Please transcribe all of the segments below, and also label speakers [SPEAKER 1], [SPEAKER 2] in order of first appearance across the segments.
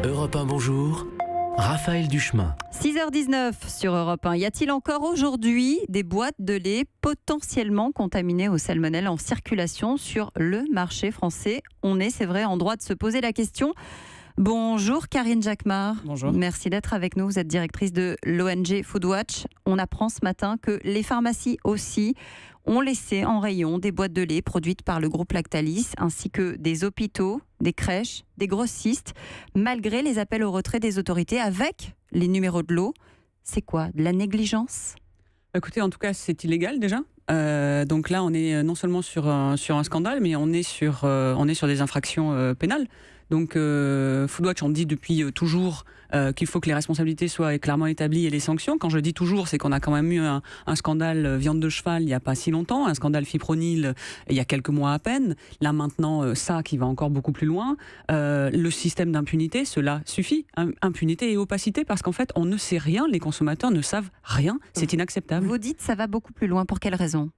[SPEAKER 1] Europe 1, bonjour. Raphaël Duchemin.
[SPEAKER 2] 6h19 sur Europe 1. Y a-t-il encore aujourd'hui des boîtes de lait potentiellement contaminées au salmonelle en circulation sur le marché français? On est, c'est vrai, en droit de se poser la question. Bonjour Karine Jacquemart.
[SPEAKER 3] Bonjour.
[SPEAKER 2] Merci d'être avec nous. Vous êtes directrice de l'ONG Foodwatch. On apprend ce matin que les pharmacies aussi ont laissé en rayon des boîtes de lait produites par le groupe Lactalis, ainsi que des hôpitaux, des crèches, des grossistes, malgré les appels au retrait des autorités avec les numéros de lot. C'est quoi? De la négligence?
[SPEAKER 3] Écoutez, en tout cas, c'est illégal déjà. Donc là, on est non seulement sur un scandale, mais on est sur des infractions pénales. Donc Foodwatch, on dit depuis toujours qu'il faut que les responsabilités soient clairement établies et les sanctions. Quand je dis toujours, c'est qu'on a quand même eu un scandale viande de cheval il n'y a pas si longtemps, un scandale fipronil il y a quelques mois à peine. Là maintenant, ça qui va encore beaucoup plus loin. Le système d'impunité, cela suffit. Impunité et opacité, parce qu'en fait, on ne sait rien, les consommateurs ne savent rien, c'est inacceptable.
[SPEAKER 2] Vous dites ça va beaucoup plus loin, pour quelle raison?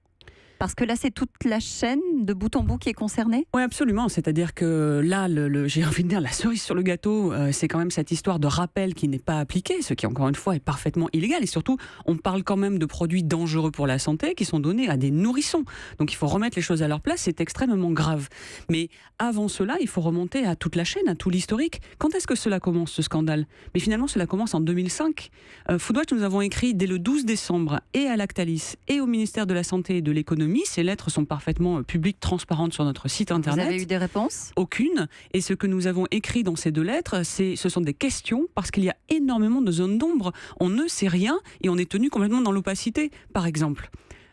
[SPEAKER 2] Parce que là, c'est toute la chaîne de bout en bout qui est concernée?
[SPEAKER 3] Oui, absolument. C'est-à-dire que là, j'ai envie de dire, la cerise sur le gâteau, c'est quand même cette histoire de rappel qui n'est pas appliquée, ce qui, encore une fois, est parfaitement illégal. Et surtout, on parle quand même de produits dangereux pour la santé qui sont donnés à des nourrissons. Donc, il faut remettre les choses à leur place. C'est extrêmement grave. Mais avant cela, il faut remonter à toute la chaîne, à tout l'historique. Quand est-ce que cela commence, ce scandale? Mais finalement, cela commence en 2005. Foodwatch, nous avons écrit dès le 12 décembre et à Lactalis et au ministère de la Santé et de l'Économie. Ces lettres sont parfaitement publiques, transparentes sur notre site internet.
[SPEAKER 2] Vous avez eu des réponses?
[SPEAKER 3] Aucune. Et ce que nous avons écrit dans ces deux lettres, ce sont des questions, parce qu'il y a énormément de zones d'ombre. On ne sait rien et on est tenu complètement dans l'opacité. Par exemple,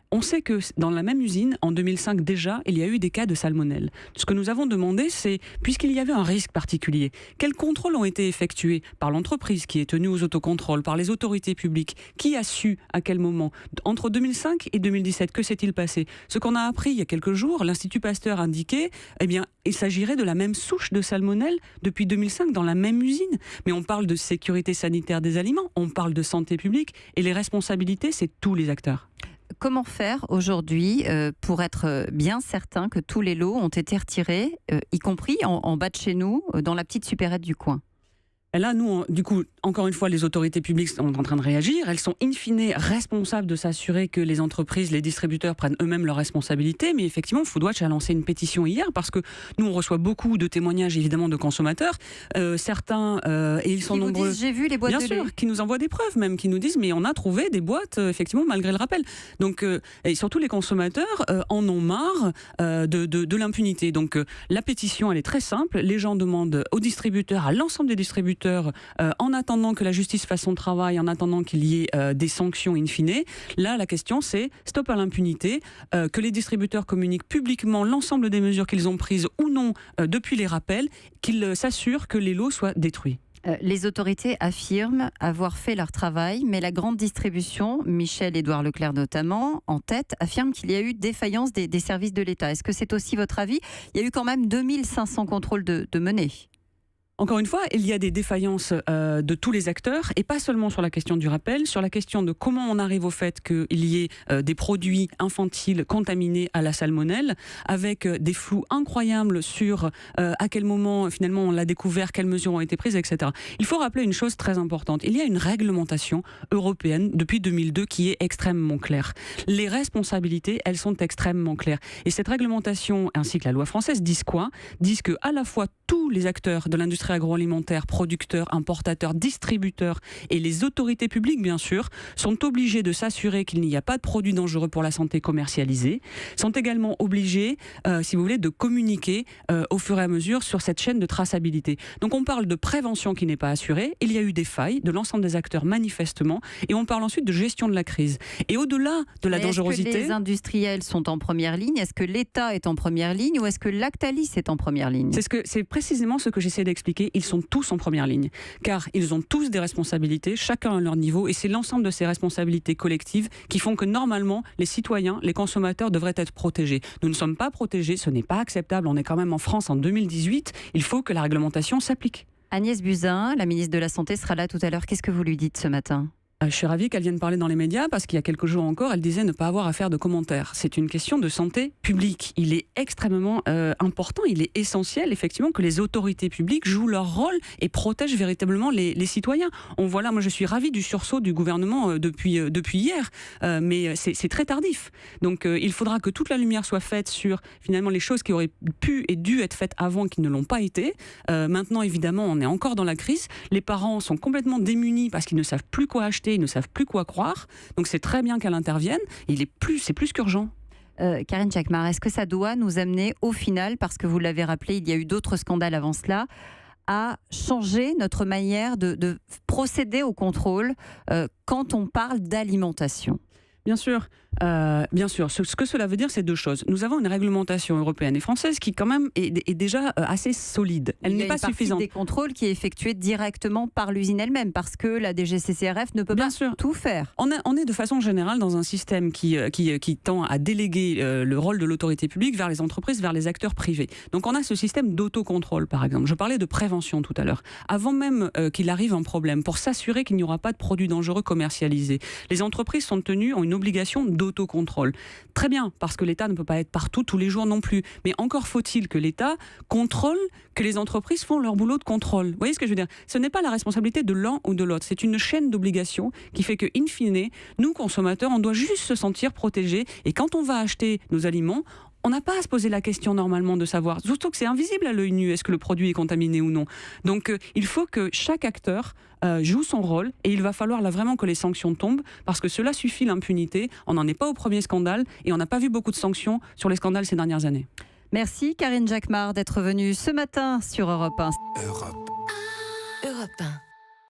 [SPEAKER 3] on sait que dans la même usine, en 2005 déjà, il y a eu des cas de salmonelle. Ce que nous avons demandé, c'est, puisqu'il y avait un risque particulier, quels contrôles ont été effectués par l'entreprise qui est tenue aux autocontrôles, par les autorités publiques? Qui a su à quel moment? Entre 2005 et 2017, que s'est-il passé? Ce qu'on a appris il y a quelques jours, l'Institut Pasteur indiquait, eh bien, il s'agirait de la même souche de salmonelle depuis 2005 dans la même usine. Mais on parle de sécurité sanitaire des aliments, on parle de santé publique, et les responsabilités, c'est tous les acteurs.
[SPEAKER 2] Comment faire aujourd'hui pour être bien certain que tous les lots ont été retirés, y compris en bas de chez nous, dans la petite supérette du coin?
[SPEAKER 3] Et là, nous, du coup, encore une fois, les autorités publiques sont en train de réagir. Elles sont in fine responsables de s'assurer que les entreprises, les distributeurs prennent eux-mêmes leurs responsabilités. Mais effectivement, Foodwatch a lancé une pétition hier parce que nous, on reçoit beaucoup de témoignages, évidemment, de consommateurs. Certains, et ils sont nombreux.
[SPEAKER 2] J'ai vu les boîtes
[SPEAKER 3] bien
[SPEAKER 2] de
[SPEAKER 3] sûr,
[SPEAKER 2] lait.
[SPEAKER 3] qui nous envoient des preuves même, qui nous disent mais on a trouvé des boîtes, effectivement, malgré le rappel. Donc, et surtout les consommateurs en ont marre de l'impunité. Donc, la pétition, elle est très simple. Les gens demandent aux distributeurs, à l'ensemble des distributeurs, en attendant que la justice fasse son travail, en attendant qu'il y ait des sanctions in fine. Là, la question, c'est stop à l'impunité, que les distributeurs communiquent publiquement l'ensemble des mesures qu'ils ont prises ou non depuis les rappels, qu'ils s'assurent que les lots soient détruits.
[SPEAKER 2] Les autorités affirment avoir fait leur travail, mais la grande distribution, Michel-Édouard Leclerc notamment, en tête, affirme qu'il y a eu défaillance des services de l'État. Est-ce que c'est aussi votre avis? Il y a eu quand même 2500 contrôles de menés.
[SPEAKER 3] Encore une fois, il y a des défaillances de tous les acteurs, et pas seulement sur la question du rappel, sur la question de comment on arrive au fait qu'il y ait des produits infantiles contaminés à la salmonelle, avec des flous incroyables sur à quel moment finalement on l'a découvert, quelles mesures ont été prises, etc. Il faut rappeler une chose très importante. Il y a une réglementation européenne depuis 2002 qui est extrêmement claire. Les responsabilités, elles sont extrêmement claires. Et cette réglementation, ainsi que la loi française, disent quoi? Disent que à la fois tous les acteurs de l'industrie agroalimentaire, producteurs, importateurs, distributeurs et les autorités publiques, bien sûr, sont obligés de s'assurer qu'il n'y a pas de produits dangereux pour la santé commercialisés, sont également obligés, si vous voulez, de communiquer au fur et à mesure sur cette chaîne de traçabilité. Donc on parle de prévention qui n'est pas assurée, il y a eu des failles de l'ensemble des acteurs manifestement, et on parle ensuite de gestion de la crise. Et au-delà de la dangerosité...
[SPEAKER 2] Est-ce que les industriels sont en première ligne? Est-ce que l'État est en première ligne? Ou est-ce que Lactalis est en première ligne?
[SPEAKER 3] C'est précisément ce que j'essaie d'expliquer. Ils sont tous en première ligne, car ils ont tous des responsabilités, chacun à leur niveau, et c'est l'ensemble de ces responsabilités collectives qui font que normalement, les citoyens, les consommateurs devraient être protégés. Nous ne sommes pas protégés, ce n'est pas acceptable, on est quand même en France en 2018, il faut que la réglementation s'applique.
[SPEAKER 2] Agnès Buzyn, la ministre de la Santé, sera là tout à l'heure. Qu'est-ce que vous lui dites ce matin?
[SPEAKER 3] Je suis ravie qu'elle vienne parler dans les médias parce qu'il y a quelques jours encore, elle disait ne pas avoir à faire de commentaires. C'est une question de santé publique. Il est extrêmement important, il est essentiel effectivement que les autorités publiques jouent leur rôle et protègent véritablement les citoyens. On voit là, moi je suis ravie du sursaut du gouvernement depuis hier, mais c'est très tardif. Donc il faudra que toute la lumière soit faite sur finalement les choses qui auraient pu et dû être faites avant qui ne l'ont pas été. Maintenant évidemment on est encore dans la crise. Les parents sont complètement démunis parce qu'ils ne savent plus quoi acheter, ils ne savent plus quoi croire. Donc c'est très bien qu'elle intervienne. C'est plus qu'urgent.
[SPEAKER 2] Karine Jacquemart, est-ce que ça doit nous amener au final, parce que vous l'avez rappelé, il y a eu d'autres scandales avant cela, à changer notre manière de procéder au contrôle quand on parle d'alimentation ?
[SPEAKER 3] Bien sûr. Ce que cela veut dire, c'est deux choses. Nous avons une réglementation européenne et française qui, quand même, est déjà assez solide. Elle n'est pas suffisante. Il y a une partie
[SPEAKER 2] des contrôles qui est effectuée directement par l'usine elle-même, parce que la DGCCRF ne peut pas tout faire.
[SPEAKER 3] On est de façon générale dans un système qui tend à déléguer le rôle de l'autorité publique vers les entreprises, vers les acteurs privés. Donc on a ce système d'autocontrôle, par exemple. Je parlais de prévention tout à l'heure. Avant même qu'il arrive un problème, pour s'assurer qu'il n'y aura pas de produits dangereux commercialisés, les entreprises ont une obligation d'autocontrôle. Très bien, parce que l'État ne peut pas être partout tous les jours non plus. Mais encore faut-il que l'État contrôle que les entreprises font leur boulot de contrôle. Vous voyez ce que je veux dire ? Ce n'est pas la responsabilité de l'un ou de l'autre. C'est une chaîne d'obligations qui fait que, in fine, nous, consommateurs, on doit juste se sentir protégés. Et quand on va acheter nos aliments, on n'a pas à se poser la question normalement de savoir, surtout que c'est invisible à l'œil nu, est-ce que le produit est contaminé ou non. Donc il faut que chaque acteur joue son rôle et il va falloir là vraiment que les sanctions tombent parce que cela suffit l'impunité. On n'en est pas au premier scandale et on n'a pas vu beaucoup de sanctions sur les scandales ces dernières années.
[SPEAKER 2] Merci Karine Jacquemart d'être venue ce matin sur Europe 1.
[SPEAKER 4] Europe 1.